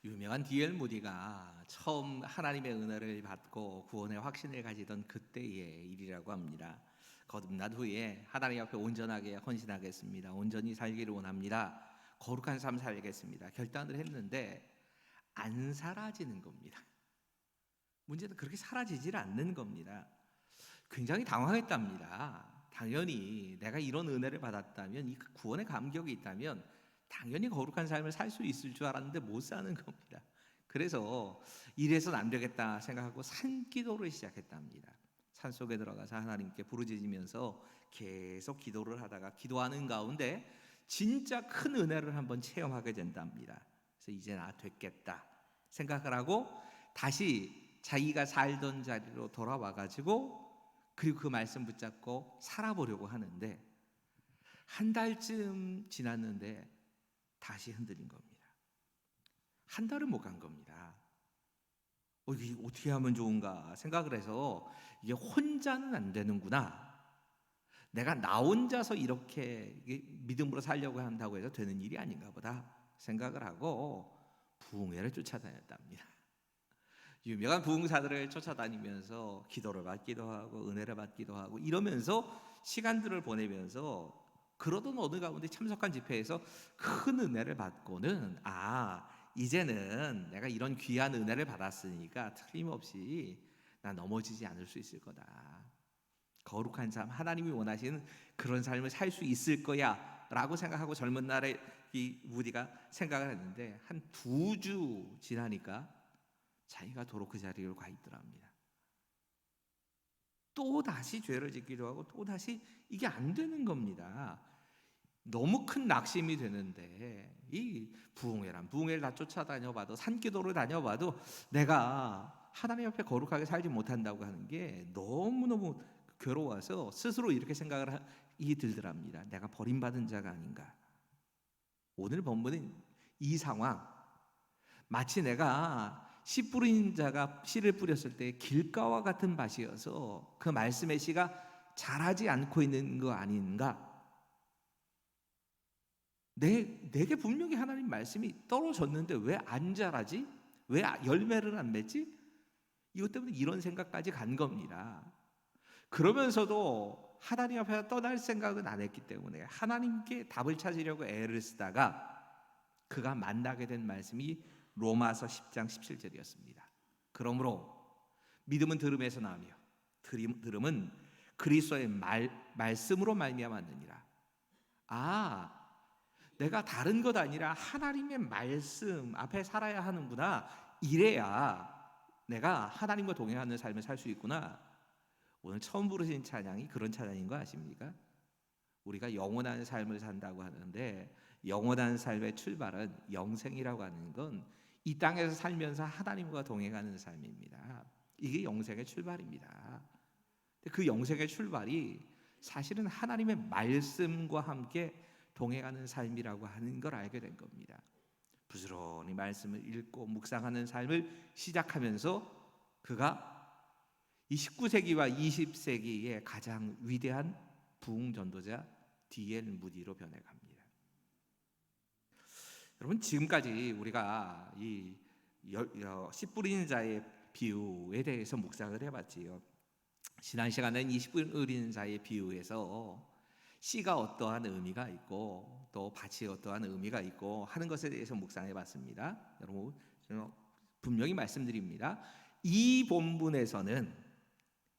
유명한 D.L. 무디가 처음 하나님의 은혜를 받고 구원의 확신을 가지던 그때의 일이라고 합니다. 거듭난 후에 하나님 앞에 온전하게 헌신하겠습니다. 온전히 살기를 원합니다. 거룩한 삶 살겠습니다. 결단을 했는데 안 사라지는 겁니다. 문제는 그렇게 사라지질 않는 겁니다. 굉장히 당황했답니다. 당연히 내가 이런 은혜를 받았다면, 이 구원의 감격이 있다면 당연히 거룩한 삶을 살 수 있을 줄 알았는데 못 사는 겁니다. 그래서 이래서는 안 되겠다 생각하고 산기도를 시작했답니다. 산속에 들어가서 하나님께 부르짖으면서 계속 기도를 하다가 기도하는 가운데 진짜 큰 은혜를 한번 체험하게 된답니다. 그래서 이제 나 됐겠다 생각을 하고 다시 자기가 살던 자리로 돌아와 가지고 그리고 그 말씀 붙잡고 살아보려고 하는데 한 달쯤 지났는데 다시 흔들린 겁니다. 한 달은 못 간 겁니다. 이게 어떻게 하면 좋은가 생각을 해서 이게 혼자는 안 되는구나. 내가 나 혼자서 이렇게 믿음으로 살려고 한다고 해서 되는 일이 아닌가 보다 생각을 하고 부흥회를 쫓아다녔답니다. 유명한 부흥사들을 쫓아다니면서 기도를 받기도 하고 은혜를 받기도 하고 이러면서 시간들을 보내면서 그러던 어느 가운데 참석한 집회에서 큰 은혜를 받고는 이제는 내가 이런 귀한 은혜를 받았으니까 틀림없이 나 넘어지지 않을 수 있을 거다. 거룩한 삶, 하나님이 원하시는 그런 삶을 살 수 있을 거야 라고 생각하고 젊은 날에 이 무디가 생각을 했는데 한 2주 지나니까 자기가 도로 그 자리를 가 있더랍니다. 또 다시 죄를 짓기도 하고 또 다시 이게 안 되는 겁니다. 너무 큰 낙심이 되는데 이 부흥회를 다 쫓아다녀봐도 산기도를 다녀봐도 내가 하나님 앞에 거룩하게 살지 못한다고 하는 게 너무너무 괴로워서 스스로 이렇게 생각을 들더랍니다. 내가 버림받은 자가 아닌가. 오늘 본문은 이 상황, 마치 내가 씨 뿌린 자가 씨를 뿌렸을 때 길가와 같은 밭이어서 그 말씀의 씨가 자라지 않고 있는 거 아닌가. 내게 분명히 하나님 말씀이 떨어졌는데 왜 안 자라지? 왜 열매를 안 맺지? 이것 때문에 이런 생각까지 간 겁니다. 그러면서도 하나님 앞에 떠날 생각은 안 했기 때문에 하나님께 답을 찾으려고 애를 쓰다가 그가 만나게 된 말씀이 로마서 10장 17절이었습니다. 그러므로 믿음은 들음에서 나오며 들음은 그리스도의 말씀으로 말미암았느니라. 내가 다른 것 아니라 하나님의 말씀 앞에 살아야 하는구나. 이래야 내가 하나님과 동행하는 삶을 살 수 있구나. 오늘 처음 부르신 찬양이 그런 찬양인 거 아십니까? 우리가 영원한 삶을 산다고 하는데 영원한 삶의 출발은 영생이라고 하는 건 이 땅에서 살면서 하나님과 동행하는 삶입니다. 이게 영생의 출발입니다. 그 영생의 출발이 사실은 하나님의 말씀과 함께 동행하는 삶이라고 하는 걸 알게 된 겁니다. 부지런히 말씀을 읽고 묵상하는 삶을 시작하면서 그가 이 19세기와 20세기의 가장 위대한 부흥 전도자 D.L. 무디로 변해갑니다. 여러분, 지금까지 우리가 이 씨 뿌리는 자의 비유에 대해서 묵상을 해봤지요. 지난 시간에는 이 씨 뿌리는 자의 비유에서 씨가 어떠한 의미가 있고 또 밭이 어떠한 의미가 있고 하는 것에 대해서 묵상해봤습니다. 여러분, 저는 분명히 말씀드립니다. 이 본문에서는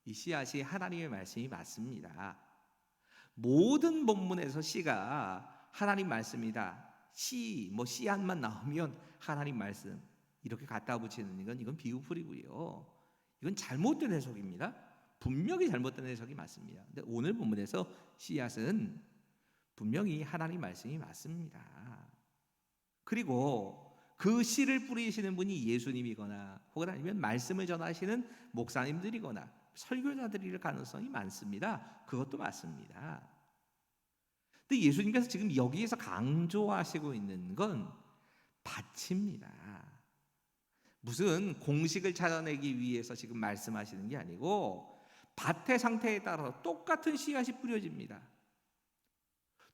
이 씨앗이 하나님의 말씀이 맞습니다. 모든 본문에서 씨가 하나님 말씀이다. 씨앗만 나오면 하나님 말씀 이렇게 갖다 붙이는 이건 비유풀이고요. 이건 잘못된 해석입니다. 분명히 잘못된 해석이 맞습니다. 근데 오늘 본문에서 씨앗은 분명히 하나님 말씀이 맞습니다. 그리고 그 씨를 뿌리시는 분이 예수님이거나 혹은 아니면 말씀을 전하시는 목사님들이거나 설교자들일 가능성이 많습니다. 그것도 맞습니다. 근데 예수님께서 지금 여기에서 강조하시고 있는 건 밭입니다. 무슨 공식을 찾아내기 위해서 지금 말씀하시는 게 아니고 밭의 상태에 따라서 똑같은 씨앗이 뿌려집니다.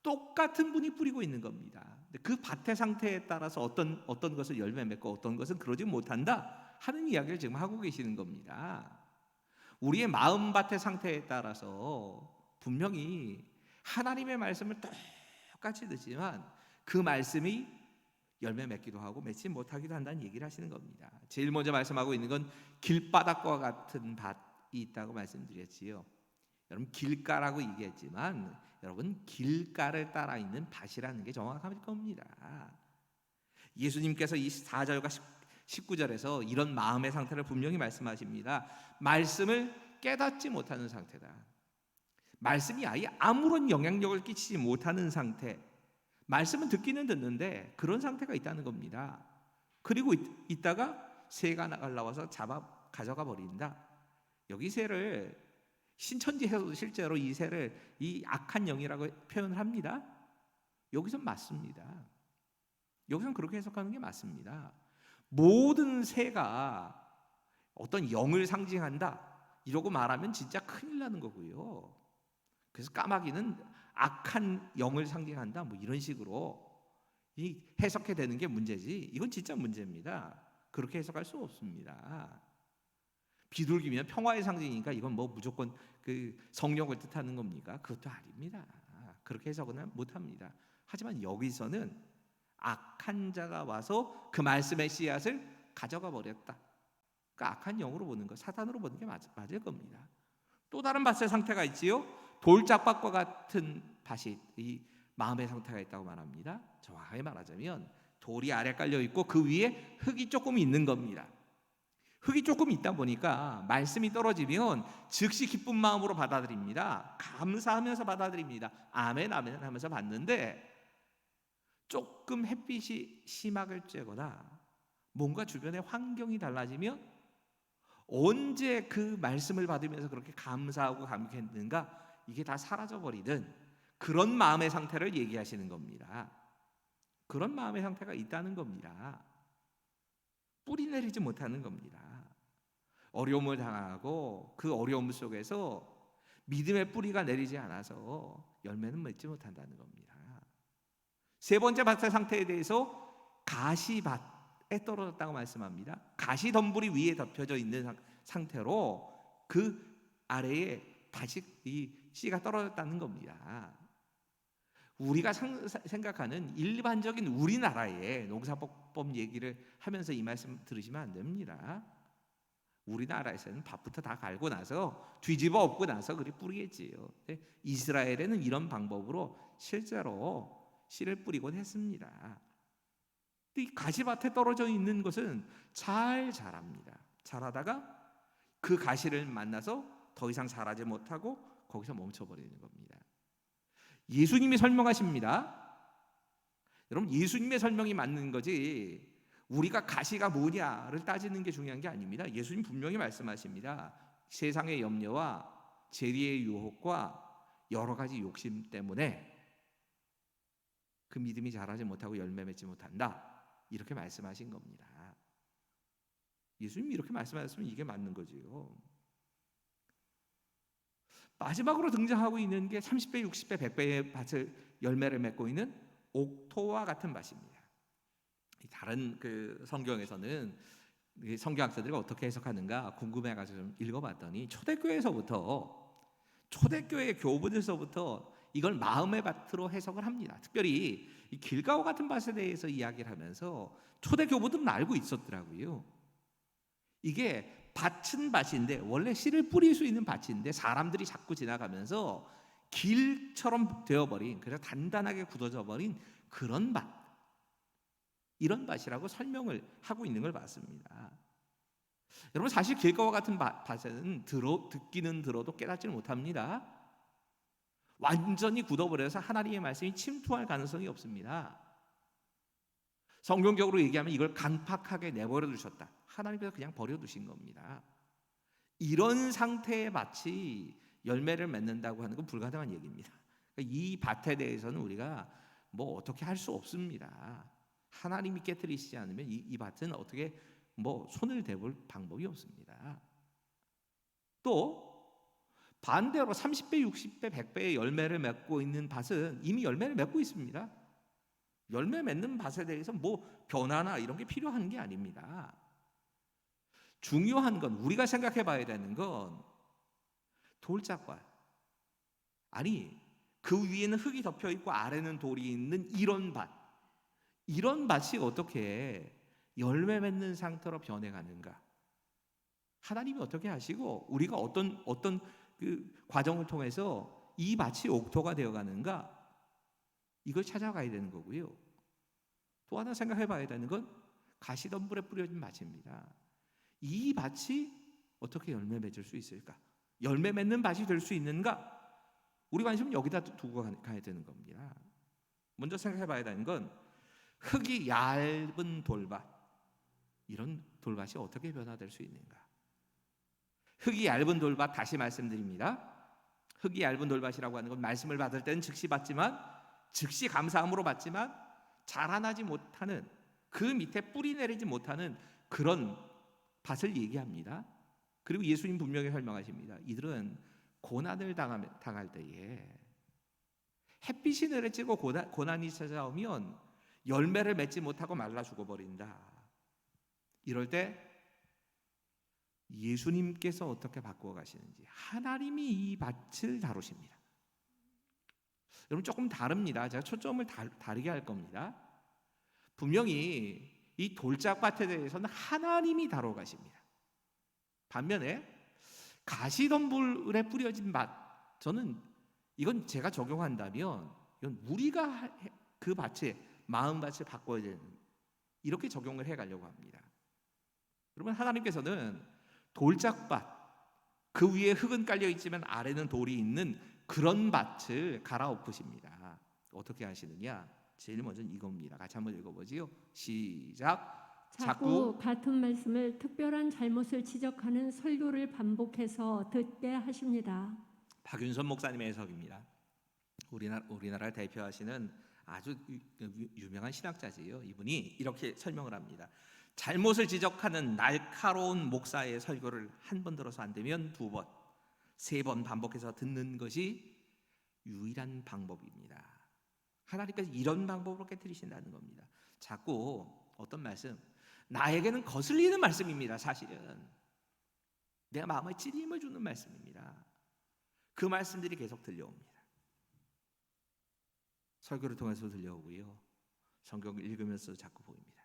똑같은 분이 뿌리고 있는 겁니다. 그 밭의 상태에 따라서 어떤 것을 열매 맺고 어떤 것은 그러지 못한다 하는 이야기를 지금 하고 계시는 겁니다. 우리의 마음밭의 상태에 따라서 분명히 하나님의 말씀을 똑같이 듣지만 그 말씀이 열매 맺기도 하고 맺지 못하기도 한다는 얘기를 하시는 겁니다. 제일 먼저 말씀하고 있는 건 길바닥과 같은 밭이 있다고 말씀드렸지요. 여러분 길가라고 얘기했지만 여러분 길가를 따라 있는 밭이라는 게 정확할 겁니다. 예수님께서 이 4절과 19절에서 이런 마음의 상태를 분명히 말씀하십니다. 말씀을 깨닫지 못하는 상태다. 말씀이 아예 아무런 영향력을 끼치지 못하는 상태. 말씀은 듣기는 듣는데 그런 상태가 있다는 겁니다. 그리고 있다가 새가 날라와서 가져가 버린다. 여기 새를 신천지에서도 실제로 이 새를 이 악한 영이라고 표현을 합니다. 여기선 맞습니다. 여기선 그렇게 해석하는 게 맞습니다. 모든 새가 어떤 영을 상징한다 이러고 말하면 진짜 큰일 나는 거고요. 그래서 까마귀는 악한 영을 상징한다 뭐 이런 식으로 이 해석해 되는 게 문제지 이건 진짜 문제입니다. 그렇게 해석할 수 없습니다. 비둘기면 평화의 상징이니까 이건 뭐 무조건 그 성령을 뜻하는 겁니까? 그것도 아닙니다. 그렇게 해석은 못합니다. 하지만 여기서는 악한 자가 와서 그 말씀의 씨앗을 가져가 버렸다. 그러니까 악한 영으로 보는 것, 사탄으로 보는 게 맞을 겁니다. 또 다른 밭의 상태가 있지요. 돌짝밭과 같은 밭이 이 마음의 상태가 있다고 말합니다. 정확하게 말하자면 돌이 아래 깔려 있고 그 위에 흙이 조금 있는 겁니다. 흙이 조금 있다 보니까 말씀이 떨어지면 즉시 기쁜 마음으로 받아들입니다. 감사하면서 받아들입니다. 아멘 아멘 하면서 받는데 조금 햇빛이 심하게 쬐거나 뭔가 주변의 환경이 달라지면 언제 그 말씀을 받으면서 그렇게 감사하고 감격했는가 이게 다 사라져버리는 그런 마음의 상태를 얘기하시는 겁니다. 그런 마음의 상태가 있다는 겁니다. 뿌리 내리지 못하는 겁니다. 어려움을 당하고 그 어려움 속에서 믿음의 뿌리가 내리지 않아서 열매는 맺지 못한다는 겁니다. 세 번째 밭의 상태에 대해서 가시밭에 떨어졌다고 말씀합니다. 가시덤불이 위에 덮여져 있는 상태로 그 아래에 다시 이 씨가 떨어졌다는 겁니다. 우리가 생각하는 일반적인 우리나라의 농사법 얘기를 하면서 이 말씀 들으시면 안 됩니다. 우리나라에서는 밭부터 다 갈고 나서 뒤집어 엎고 나서 그리 뿌리겠지요. 이스라엘에는 이런 방법으로 실제로 씨를 뿌리곤 했습니다. 이 가시밭에 떨어져 있는 것은 잘 자랍니다. 자라다가 그 가시를 만나서 더 이상 자라지 못하고 거기서 멈춰버리는 겁니다. 예수님이 설명하십니다. 여러분 예수님의 설명이 맞는 거지 우리가 가시가 뭐냐를 따지는 게 중요한 게 아닙니다. 예수님 분명히 말씀하십니다. 세상의 염려와 재리의 유혹과 여러 가지 욕심 때문에 그 믿음이 자라지 못하고 열매 맺지 못한다. 이렇게 말씀하신 겁니다. 예수님이 이렇게 말씀하셨으면 이게 맞는 거지요. 마지막으로 등장하고 있는 게 30배, 60배, 100배의 밭을 열매를 맺고 있는 옥토와 같은 밭입니다. 다른 그 성경에서는 성경학자들이 어떻게 해석하는가 궁금해가지고 좀 읽어봤더니 초대교회 교부들서부터 이걸 마음의 밭으로 해석을 합니다. 특별히 이 길가와 같은 밭에 대해서 이야기를 하면서 초대 교부들은 알고 있었더라고요. 이게 밭은 밭인데 원래 씨를 뿌릴 수 있는 밭인데 사람들이 자꾸 지나가면서 길처럼 되어버린 그래서 단단하게 굳어져 버린 그런 밭, 이런 밭이라고 설명을 하고 있는 걸 봤습니다. 여러분 사실 길가와 같은 밭에는 듣기는 들어도 깨닫지는 못합니다. 완전히 굳어버려서 하나님의 말씀이 침투할 가능성이 없습니다. 성경적으로 얘기하면 이걸 강팍하게 내버려 두셨다. 하나님께서 그냥 버려두신 겁니다. 이런 상태의 밭이 열매를 맺는다고 하는 건 불가능한 얘기입니다. 이 밭에 대해서는 우리가 뭐 어떻게 할 수 없습니다. 하나님이 깨트리시지 않으면 이 밭은 어떻게 뭐 손을 대볼 방법이 없습니다. 또 반대로 30배, 60배, 100배의 열매를 맺고 있는 밭은 이미 열매를 맺고 있습니다. 열매 맺는 밭에 대해서 뭐 변화나 이런 게 필요한 게 아닙니다. 중요한 건, 우리가 생각해 봐야 되는 건 돌짝밭, 아니 그 위에는 흙이 덮여 있고 아래는 돌이 있는 이런 밭, 이런 밭이 어떻게 열매 맺는 상태로 변해가는가? 하나님이 어떻게 하시고 우리가 어떤 그 과정을 통해서 이 밭이 옥토가 되어가는가? 이걸 찾아가야 되는 거고요. 또 하나 생각해 봐야 되는 건 가시덤불에 뿌려진 밭입니다. 이 밭이 어떻게 열매 맺을 수 있을까? 열매 맺는 밭이 될 수 있는가? 우리 관심은 여기다 두고 가야 되는 겁니다. 먼저 생각해 봐야 되는 건 흙이 얇은 돌밭, 이런 돌밭이 어떻게 변화될 수 있는가? 흙이 얇은 돌밭, 다시 말씀드립니다. 흙이 얇은 돌밭이라고 하는 건 말씀을 받을 때는 즉시 받지만, 즉시 감사함으로 받지만 자라나지 못하는, 그 밑에 뿌리 내리지 못하는 그런 밭을 얘기합니다. 그리고 예수님 분명히 설명하십니다. 이들은 고난을 당할 때에, 햇빛이 내리쬐고 고난이 찾아오면 열매를 맺지 못하고 말라 죽어버린다. 이럴 때 예수님께서 어떻게 바꾸어 가시는지, 하나님이 이 밭을 다루십니다. 여러분, 조금 다릅니다. 제가 초점을 다르게 할 겁니다. 분명히 이 돌짝밭에 대해서는 하나님이 다루어 가십니다. 반면에 가시덤불에 뿌려진 밭, 저는 이건 제가 적용한다면 이건 우리가 그 밭에 마음밭을 바꿔야 되는, 이렇게 적용을 해가려고 합니다. 그러면 하나님께서는 돌짝밭, 그 위에 흙은 깔려 있지만 아래는 돌이 있는 그런 밭을 갈아엎으십니다. 어떻게 하시느냐? 제일 먼저는 이겁니다. 같이 한번 읽어보지요. 시작. 자꾸 같은 말씀을 특별한 잘못을 지적하는 설교를 반복해서 듣게 하십니다. 박윤선 목사님의 해석입니다. 우리나라를 대표하시는 아주 유명한 신학자지요. 이분이 이렇게 설명을 합니다. 잘못을 지적하는 날카로운 목사의 설교를 한 번 들어서 안 되면 2번, 3번 반복해서 듣는 것이 유일한 방법입니다. 하나님께서 이런 방법으로 깨뜨리신다는 겁니다. 자꾸 어떤 말씀, 나에게는 거슬리는 말씀입니다. 사실은 내 마음에 찔림을 주는 말씀입니다. 그 말씀들이 계속 들려옵니다. 설교를 통해서 들려오고요, 성경을 읽으면서 자꾸 보입니다.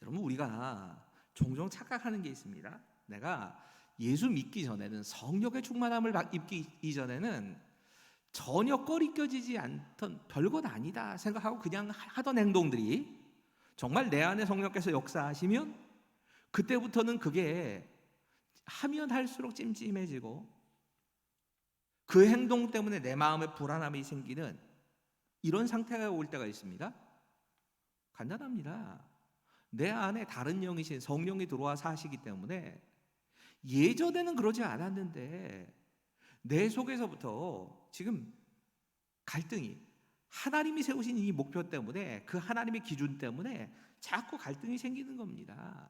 여러분, 우리가 종종 착각하는 게 있습니다. 내가 예수 믿기 전에는, 성령의 충만함을 입기 이전에는 전혀 꺼리껴지지 않던, 별것 아니다 생각하고 그냥 하던 행동들이 정말 내 안에 성령께서 역사하시면 그때부터는 그게 하면 할수록 찜찜해지고, 그 행동 때문에 내 마음에 불안함이 생기는 이런 상태가 올 때가 있습니다. 간단합니다. 내 안에 다른 영이신 성령이 들어와 사시기 때문에 예전에는 그러지 않았는데 내 속에서부터 지금 갈등이, 하나님이 세우신 이 목표 때문에, 그 하나님의 기준 때문에 자꾸 갈등이 생기는 겁니다.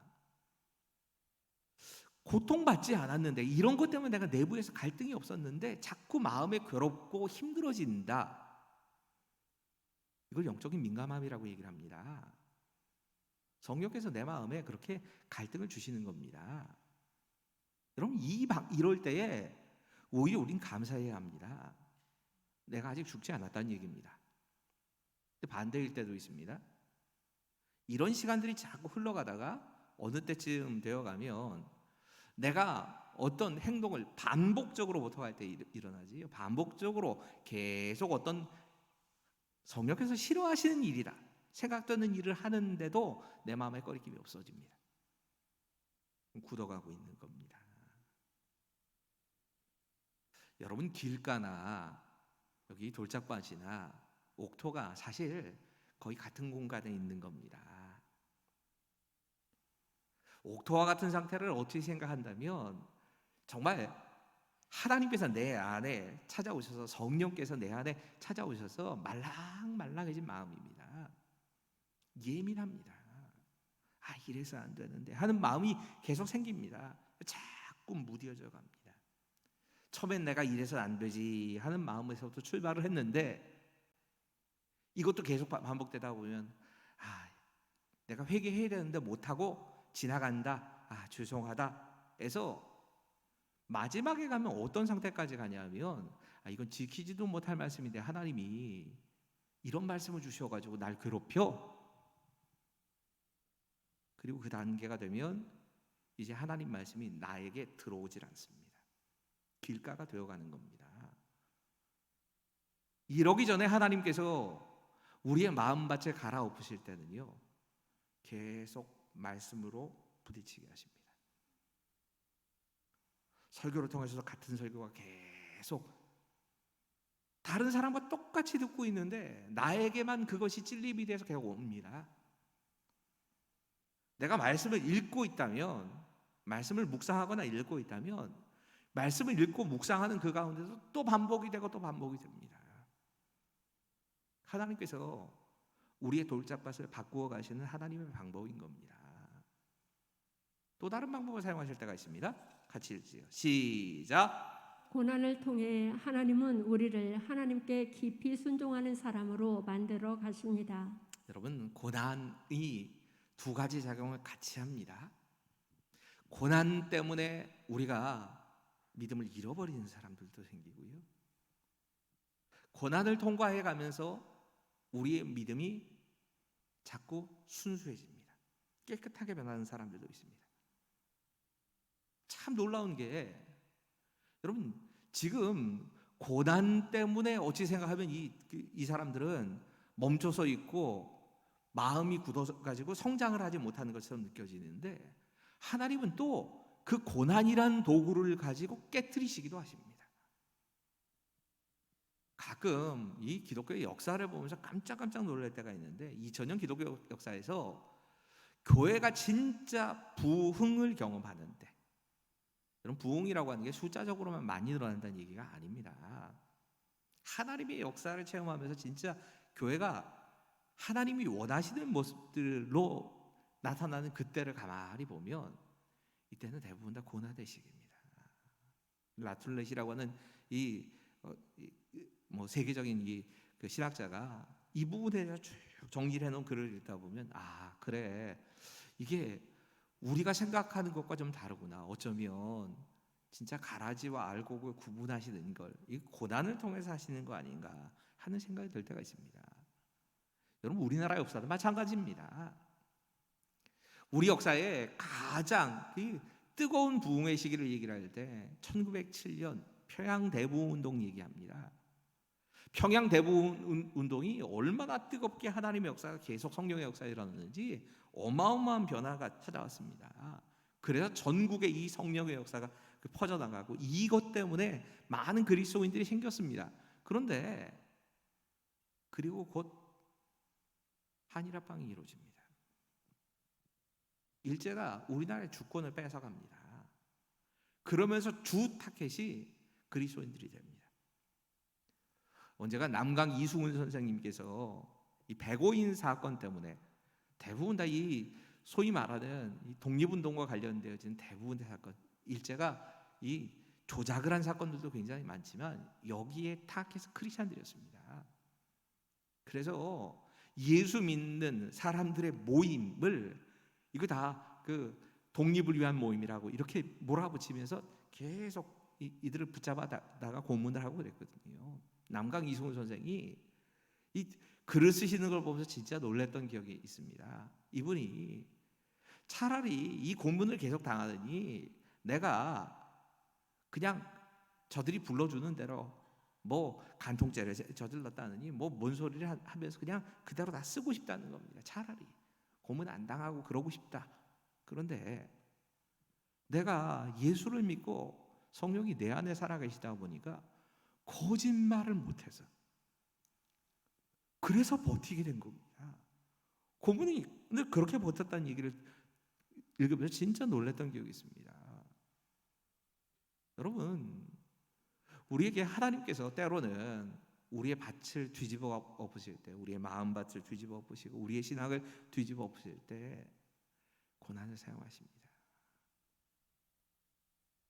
고통받지 않았는데, 이런 것 때문에 내가 내부에서 갈등이 없었는데 자꾸 마음에 괴롭고 힘들어진다. 이걸 영적인 민감함이라고 얘기를 합니다. 성령께서 내 마음에 그렇게 갈등을 주시는 겁니다. 여러분, 이럴 때에 오히려 우린 감사해야 합니다. 내가 아직 죽지 않았다는 얘기입니다. 근데 반대일 때도 있습니다. 이런 시간들이 자꾸 흘러가다가 어느 때쯤 되어가면 내가 어떤 행동을 반복적으로 보통 할 때 일어나지, 반복적으로 계속 어떤 성령께서 싫어하시는 일이다 생각되는 일을 하는데도 내 마음에 꺼리낌이 없어집니다. 굳어가고 있는 겁니다. 여러분, 길가나 여기 돌짝밭이나 옥토가 사실 거의 같은 공간에 있는 겁니다. 옥토와 같은 상태를 어떻게 생각한다면, 정말 하나님께서 내 안에 찾아오셔서, 성령께서 내 안에 찾아오셔서 말랑말랑해진 마음입니다. 예민합니다. 이래서 안 되는데 하는 마음이 계속 생깁니다. 자꾸 무뎌져 갑니다. 처음엔 내가 이래서 안 되지 하는 마음에서부터 출발을 했는데 이것도 계속 반복되다 보면 내가 회개해야 되는데 못하고 지나간다. 죄송하다 해서 마지막에 가면 어떤 상태까지 가냐면 이건 지키지도 못할 말씀인데 하나님이 이런 말씀을 주셔가지고 날 괴롭혀. 그리고 그 단계가 되면 이제 하나님 말씀이 나에게 들어오질 않습니다. 길가가 되어가는 겁니다. 이러기 전에 하나님께서 우리의 마음밭을 갈아엎으실 때는요, 계속 말씀으로 부딪히게 하십니다. 설교를 통해서도 같은 설교가 계속 다른 사람과 똑같이 듣고 있는데 나에게만 그것이 찔림이 돼서 계속 옵니다. 내가 말씀을 읽고 있다면, 말씀을 묵상하거나 읽고 있다면 말씀을 읽고 묵상하는 그 가운데서 또 반복이 되고 또 반복이 됩니다. 하나님께서 우리의 돌짝밭을 바꾸어 가시는 하나님의 방법인 겁니다. 또 다른 방법을 사용하실 때가 있습니다. 같이 읽지요. 시작. 고난을 통해 하나님은 우리를 하나님께 깊이 순종하는 사람으로 만들어 가십니다. 여러분, 고난이 두 가지 작용을 같이 합니다. 고난 때문에 우리가 믿음을 잃어버리는 사람들도 생기고요. 고난을 통과해 가면서 우리의 믿음이 자꾸 순수해집니다. 깨끗하게 변하는 사람들도 있습니다. 참 놀라운 게 여러분, 지금 고난 때문에 어찌 생각하면 이 사람들은 멈춰서 있고 마음이 굳어가지고 성장을 하지 못하는 것처럼 느껴지는데 하나님은 또 그 고난이란 도구를 가지고 깨트리시기도 하십니다. 가끔 이 기독교의 역사를 보면서 깜짝깜짝 놀랄 때가 있는데 2000년 기독교 역사에서 교회가 진짜 부흥을 경험하는데, 여러분, 부흥이라고 하는 게 숫자적으로만 많이 늘어난다는 얘기가 아닙니다. 하나님의 역사를 체험하면서 진짜 교회가 하나님이 원하시는 모습들로 나타나는 그때를 가만히 보면 이때는 대부분 다 고난의 시기입니다. 라툴렛이라고 하는 세계적인 그 신학자가 이 부분에 대해서 쭉 정리를 해놓은 글을 읽다 보면 그래, 이게 우리가 생각하는 것과 좀 다르구나. 어쩌면 진짜 가라지와 알곡을 구분하시는 걸 이 고난을 통해서 하시는 거 아닌가 하는 생각이 들 때가 있습니다. 여러분, 우리나라 역사도 마찬가지입니다. 우리 역사에 가장 뜨거운 부흥의 시기를 얘기를 할 때 1907년 평양대부운동 얘기합니다. 평양대부운동이 얼마나 뜨겁게 하나님의 역사가 계속 성령의 역사에 일어났는지 어마어마한 변화가 찾아왔습니다. 그래서 전국에 이 성령의 역사가 퍼져나가고 이것 때문에 많은 그리스도인들이 생겼습니다. 그런데 그리고 곧 한일합방이 이루어집니다. 일제가 우리나라의 주권을 뺏어갑니다. 그러면서 주 타겟이 그리스도인들이 됩니다. 언제가 남강 이승훈 선생님께서 이 백오인 사건 때문에 대부분 다 이 소위 말하는 이 독립운동과 관련되어진 대부분의 사건, 일제가 이 조작을 한 사건들도 굉장히 많지만 여기에 타겟은 크리스찬들이었습니다. 그래서 예수 믿는 사람들의 모임을 이거 다 그 독립을 위한 모임이라고 이렇게 몰아붙이면서 계속 이들을 붙잡아다가 고문을 하고 그랬거든요. 남강 이승훈 선생이 이 글을 쓰시는 걸 보면서 진짜 놀랐던 기억이 있습니다. 이분이 차라리 이 고문을 계속 당하더니 내가 그냥 저들이 불러주는 대로 뭐 간통죄를 저질렀다느니 뭐 뭔 소리를 하면서 그냥 그대로 다 쓰고 싶다는 겁니다. 차라리 고문 안 당하고 그러고 싶다. 그런데 내가 예수를 믿고 성령이 내 안에 살아계시다 보니까 거짓말을 못해서 그래서 버티게 된 겁니다. 고문이 늘 그렇게 버텼다는 얘기를 읽으면서 진짜 놀랐던 기억이 있습니다. 여러분, 우리에게 하나님께서 때로는 우리의 밭을 뒤집어 엎으실 때, 우리의 마음밭을 뒤집어 엎으시고 우리의 신앙을 뒤집어 엎으실 때 고난을 사용하십니다.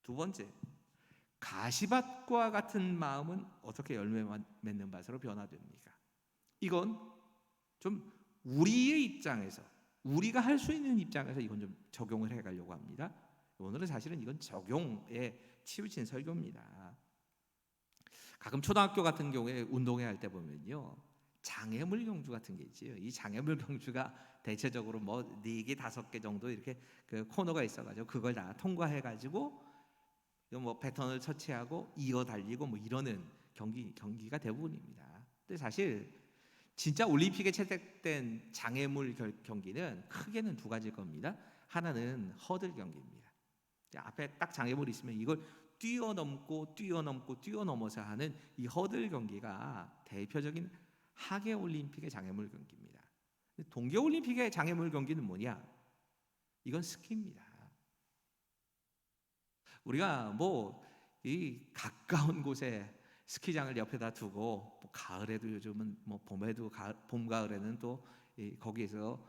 두 번째, 가시밭과 같은 마음은 어떻게 열매 맺는 밭으로 변화됩니까? 이건 좀 우리의 입장에서, 우리가 할 수 있는 입장에서 이건 좀 적용을 해가려고 합니다. 오늘은 사실은 이건 적용에 치우친 설교입니다. 가끔 초등학교 같은 경우에 운동회 할 때 보면요, 장애물 경주 같은 게 있지요. 이 장애물 경주가 대체적으로 뭐 4개, 5개 정도 이렇게 그 코너가 있어가지고 그걸 다 통과해가지고 뭐 패턴을 처치하고 이어 달리고 뭐 이러는 경기가 대부분입니다. 근데 사실 진짜 올림픽에 채택된 장애물 경기는 크게는 2가지일 겁니다. 하나는 허들 경기입니다. 앞에 딱 장애물이 있으면 이걸 뛰어넘어서 하는 이 허들 경기가 대표적인 하계 올림픽의 장애물 경기입니다. 동계 올림픽의 장애물 경기는 뭐냐? 이건 스키입니다. 우리가 뭐 이 가까운 곳에 스키장을 옆에다 두고 뭐 가을에도 요즘은 뭐 봄에도 봄 가을에는 또 거기에서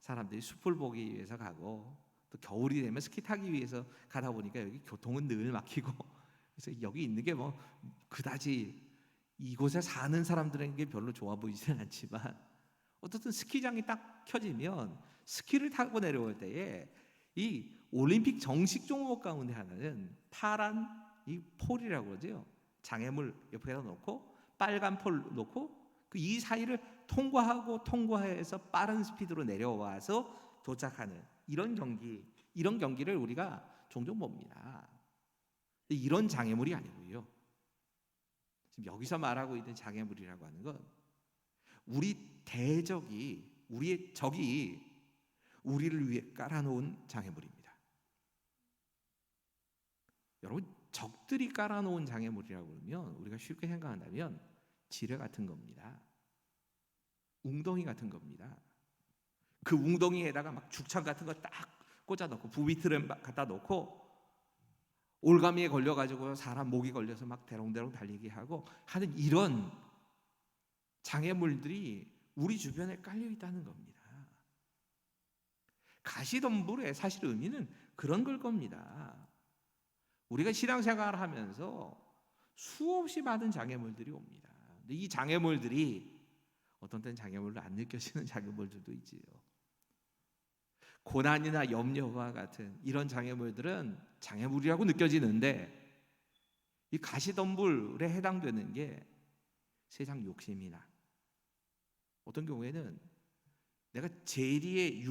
사람들이 숲을 보기 위해서 가고 또 겨울이 되면 스키 타기 위해서 가다 보니까 여기 교통은 늘 막히고 그래서 여기 있는 게 뭐 그다지 이곳에 사는 사람들에게 별로 좋아 보이지는 않지만 어떻든 스키장이 딱 켜지면 스키를 타고 내려올 때에 이 올림픽 정식 종목 가운데 하나는 파란 이 폴이라고 그러죠. 장애물 옆에다 놓고 빨간 폴 놓고 그 이 사이를 통과해서 빠른 스피드로 내려와서 도착하는 이런 경기를 우리가 종종 봅니다. 이런 장애물이 아니고요. 지금 여기서 말하고 있는 장애물이라고 하는 건 우리의 적이 우리를 위해 깔아놓은 장애물입니다. 여러분, 적들이 깔아놓은 장애물이라고 그러면 우리가 쉽게 생각한다면 지뢰 같은 겁니다. 웅덩이 같은 겁니다. 그 웅덩이에다가 막 죽창 같은 거 딱 꽂아놓고 부비트를 갖다 놓고 올가미에 걸려가지고 사람 목이 걸려서 막 대롱대롱 달리게 하고 하는 이런 장애물들이 우리 주변에 깔려 있다는 겁니다. 가시덤불의 사실 의미는 그런 걸 겁니다. 우리가 신앙생활을 하면서 수없이 많은 장애물들이 옵니다. 근데 이 장애물들이 어떤 때는 장애물로 안 느껴지는 장애물들도 있지요. 고난이나 염려와 같은 이런 장애물들은 장애물이라고 느껴지는데 이 가시덤불에 해당되는 게 세상 욕심이나 어떤 경우에는 내가 재리의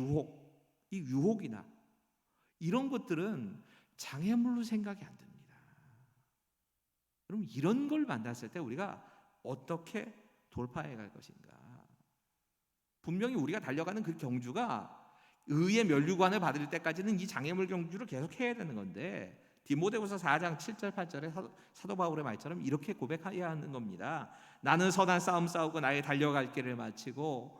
이 유혹이나 이런 것들은 장애물로 생각이 안 듭니다. 그럼 이런 걸 만났을 때 우리가 어떻게 돌파해 갈 것인가? 분명히 우리가 달려가는 그 경주가 의의 면류관을 받을 때까지는 이 장애물 경주를 계속 해야 되는 건데 디모데후서 4장 7절 8절에 사도 바울의 말처럼 이렇게 고백해야 하는 겁니다. 나는 선한 싸움 싸우고 나의 달려갈 길을 마치고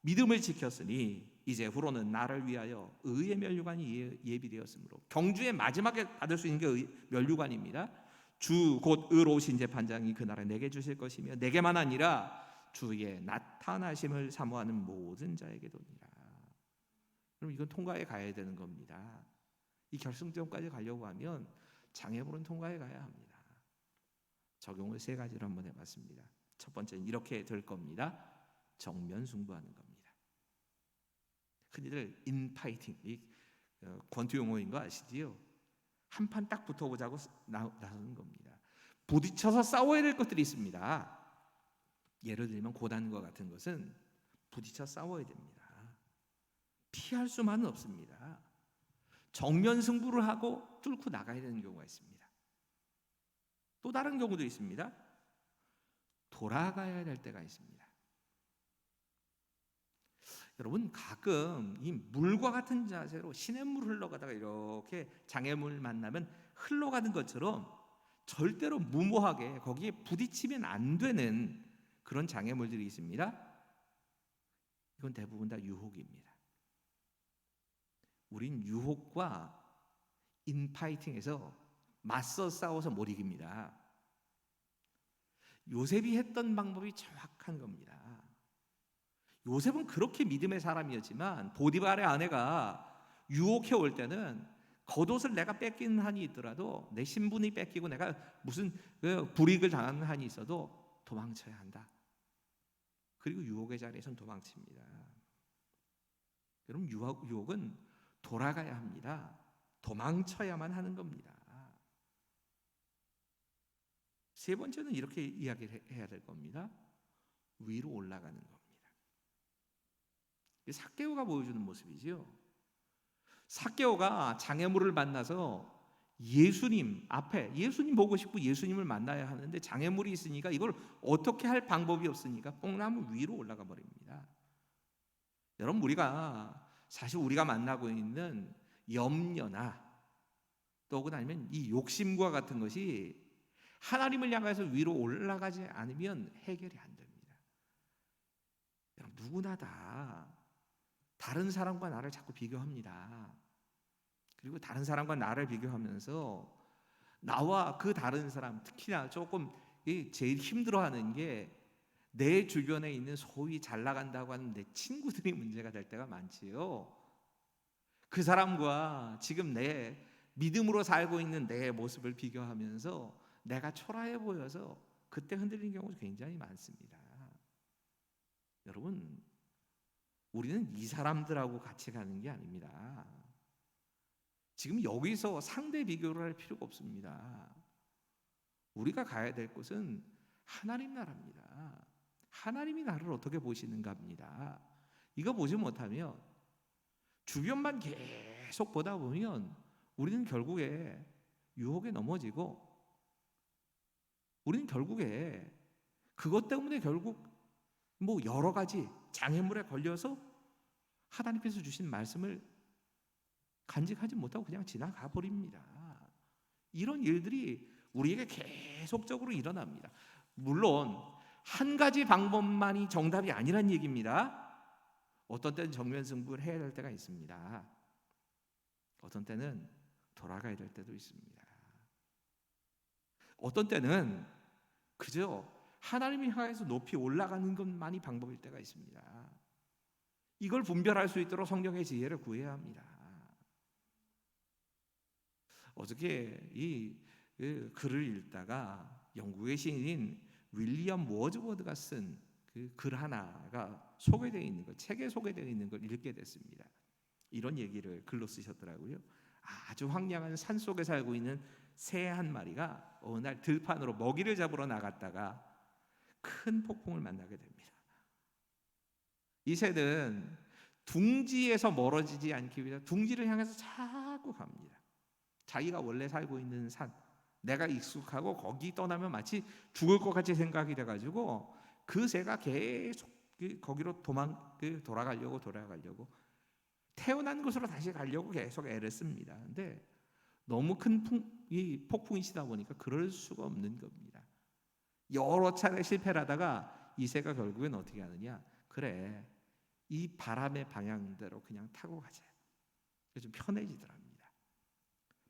믿음을 지켰으니 이제 후로는 나를 위하여 의의 면류관이 예비되었으므로 경주의 마지막에 받을 수 있는 게 면류관입니다. 주 곧 의로우신 재판장이 그날에 내게 주실 것이며 내게만 아니라 주의 나타나심을 사모하는 모든 자에게도니라. 그럼 이건 통과해 가야 되는 겁니다. 이 결승점까지 가려고 하면 장애물은 통과해 가야 합니다. 적용을 3가지로 한번 해봤습니다. 첫 번째는 이렇게 될 겁니다. 정면 승부하는 겁니다. 흔히들 인파이팅, 권투 용어인 거 아시지요? 한 판 딱 붙어보자고 나서는 겁니다. 부딪혀서 싸워야 될 것들이 있습니다. 예를 들면 고난과 같은 것은 부딪혀 싸워야 됩니다. 피할 수만은 없습니다. 정면 승부를 하고 뚫고 나가야 되는 경우가 있습니다. 또 다른 경우도 있습니다. 돌아가야 될 때가 있습니다. 여러분 가끔 이 물과 같은 자세로 시냇물 흘러가다가 이렇게 장애물 만나면 흘러가는 것처럼 절대로 무모하게 거기에 부딪히면 안 되는 그런 장애물들이 있습니다. 이건 대부분 다 유혹입니다. 우린 유혹과 인파이팅에서 맞서 싸워서 못 이깁니다. 요셉이 했던 방법이 정확한 겁니다. 요셉은 그렇게 믿음의 사람이었지만 보디발의 아내가 유혹해 올 때는 겉옷을 내가 뺏기는 한이 있더라도, 내 신분이 뺏기고 내가 무슨 불이익을 당하는 한이 있어도 도망쳐야 한다. 그리고 유혹의 자리에선 도망칩니다. 여러분, 유혹은 돌아가야 합니다. 도망쳐야만 하는 겁니다. 세 번째는 이렇게 이야기를 해야 될 겁니다. 위로 올라가는 겁니다. 삭개오가 보여주는 모습이지요. 삭개오가 장애물을 만나서 예수님 앞에, 예수님 보고 싶고 예수님을 만나야 하는데 장애물이 있으니까 이걸 어떻게 할 방법이 없으니까 뽕나무 위로 올라가 버립니다. 여러분, 사실 우리가 만나고 있는 염려나 또 혹은 아니면 이 욕심과 같은 것이 하나님을 향해서 위로 올라가지 않으면 해결이 안 됩니다. 여러분, 누구나 다 다른 사람과 나를 자꾸 비교합니다. 그리고 다른 사람과 나를 비교하면서 나와 그 다른 사람, 특히나 조금 제일 힘들어하는 게 내 주변에 있는 소위 잘 나간다고 하는 내 친구들이 문제가 될 때가 많지요. 그 사람과 지금 내 믿음으로 살고 있는 내 모습을 비교하면서 내가 초라해 보여서 그때 흔들리는 경우도 굉장히 많습니다. 여러분, 우리는 이 사람들하고 같이 가는 게 아닙니다. 지금 여기서 상대 비교를 할 필요가 없습니다. 우리가 가야 될 곳은 하나님 나라입니다. 하나님이 나를 어떻게 보시는가 합니다. 이거 보지 못하면 주변만 계속 보다 보면 우리는 결국에 유혹에 넘어지고, 우리는 결국에 그것 때문에 결국 여러 가지 장애물에 걸려서 하나님께서 주신 말씀을 간직하지 못하고 그냥 지나가 버립니다. 이런 일들이 우리에게 계속적으로 일어납니다. 물론 한 가지 방법만이 정답이 아니란 얘기입니다. 어떤 때는 정면 승부를 해야 될 때가 있습니다. 어떤 때는 돌아가야 될 때도 있습니다. 어떤 때는 그저 하나님을 향해서 높이 올라가는 것만이 방법일 때가 있습니다. 이걸 분별할 수 있도록 성령의 지혜를 구해야 합니다. 어저께 이 글을 읽다가 영국의 시인인 윌리엄 워즈워드가 쓴 그 글 하나가 소개되어 있는 것, 책에 소개되어 있는 걸 읽게 됐습니다. 이런 얘기를 글로 쓰셨더라고요. 아주 황량한 산 속에 살고 있는 새 한 마리가 어느 날 들판으로 먹이를 잡으러 나갔다가 큰 폭풍을 만나게 됩니다. 이 새는 둥지에서 멀어지지 않기 위해서 둥지를 향해서 자꾸 갑니다. 자기가 원래 살고 있는 산, 내가 익숙하고 거기 떠나면 마치 죽을 것 같이 생각이 돼가지고 그 새가 계속 거기로 돌아가려고 태어난 곳으로 다시 가려고 계속 애를 씁니다. 근데 너무 큰 폭풍이 치다 보니까 그럴 수가 없는 겁니다. 여러 차례 실패를 하다가 이 새가 결국엔 어떻게 하느냐, 그래, 이 바람의 방향대로 그냥 타고 가자. 그래서 좀 편해지더랍니다.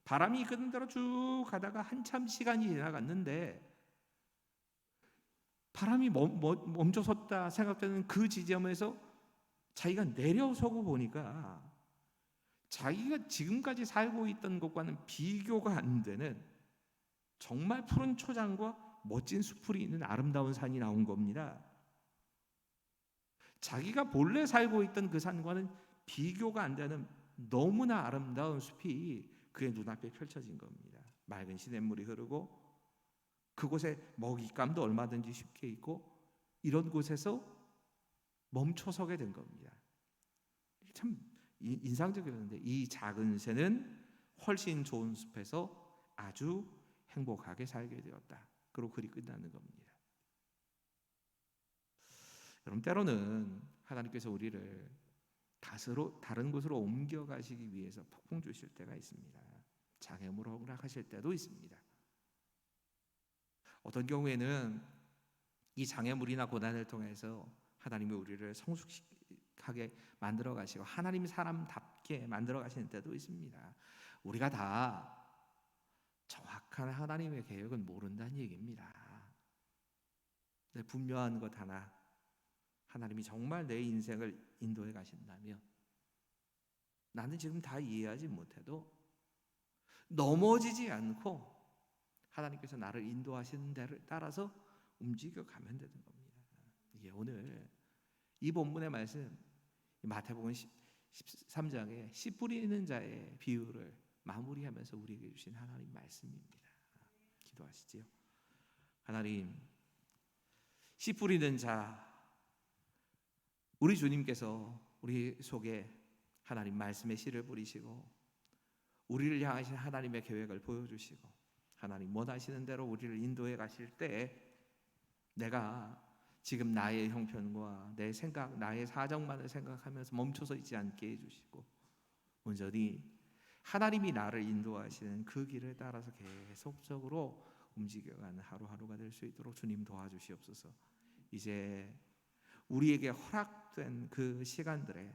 바람이 이끄는 대로 쭉 가다가 한참 시간이 지나갔는데 바람이 멈춰섰다 생각되는 그 지점에서 자기가 내려서고 보니까 자기가 지금까지 살고 있던 것과는 비교가 안 되는 정말 푸른 초장과 멋진 수풀이 있는 아름다운 산이 나온 겁니다. 자기가 본래 살고 있던 그 산과는 비교가 안 되는 너무나 아름다운 숲이 그의 눈앞에 펼쳐진 겁니다. 맑은 시냇물이 흐르고 그곳에 먹잇감도 얼마든지 쉽게 있고 이런 곳에서 멈춰서게 된 겁니다. 참 인상적이었는데 이 작은 새는 훨씬 좋은 숲에서 아주 행복하게 살게 되었다. 그리고 글이 끝나는 겁니다. 여러분, 때로는 하나님께서 우리를 다른 곳으로 옮겨가시기 위해서 폭풍 주실 때가 있습니다. 장애물을 허락하실 때도 있습니다. 어떤 경우에는 이 장애물이나 고난을 통해서 하나님이 우리를 성숙하게 만들어 가시고 하나님 사람답게 만들어 가시는 때도 있습니다. 우리가 다 정확한 하나님의 계획은 모른다는 얘기입니다. 근데 분명한 것 하나, 하나님이 정말 내 인생을 인도해 가신다면 나는 지금 다 이해하지 못해도 넘어지지 않고 하나님께서 나를 인도하시는 데를 따라서 움직여 가면 되는 겁니다. 이게 오늘 이 본문의 말씀, 마태복음 13장에 씨 뿌리는 자의 비유를 마무리하면서 우리에게 주신 하나님 말씀입니다. 기도하시지요. 하나님, 씨 뿌리는 자, 우리 주님께서 우리 속에 하나님 말씀의 씨를 뿌리시고 우리를 향하신 하나님의 계획을 보여주시고 하나님 원하시는 대로 우리를 인도해 가실 때 내가 지금 나의 형편과 내 생각, 나의 사정만을 생각하면서 멈춰서 있지 않게 해주시고 온전히 하나님이 나를 인도하시는 그 길을 따라서 계속적으로 움직여가는 하루하루가 될 수 있도록 주님 도와주시옵소서. 이제 우리에게 허락된 그 시간들에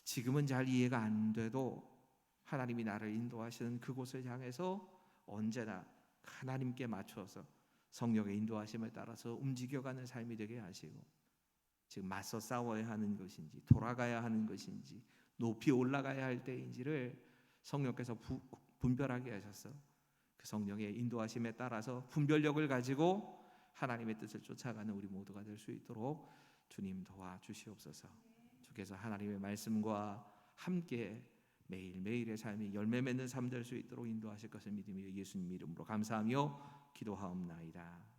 지금은 잘 이해가 안 돼도 하나님이 나를 인도하시는 그곳을 향해서 언제나 하나님께 맞춰서 성령의 인도하심을 따라서 움직여가는 삶이 되게 하시고 지금 맞서 싸워야 하는 것인지 돌아가야 하는 것인지 높이 올라가야 할 때인지를 성령께서 분별하게 하셔서 그 성령의 인도하심에 따라서 분별력을 가지고 하나님의 뜻을 쫓아가는 우리 모두가 될 수 있도록 주님 도와주시옵소서. 주께서 하나님의 말씀과 함께 매일매일의 삶이 열매 맺는 삶 될 수 있도록 인도하실 것을 믿으며 예수님 이름으로 감사하며 기도하옵나이다.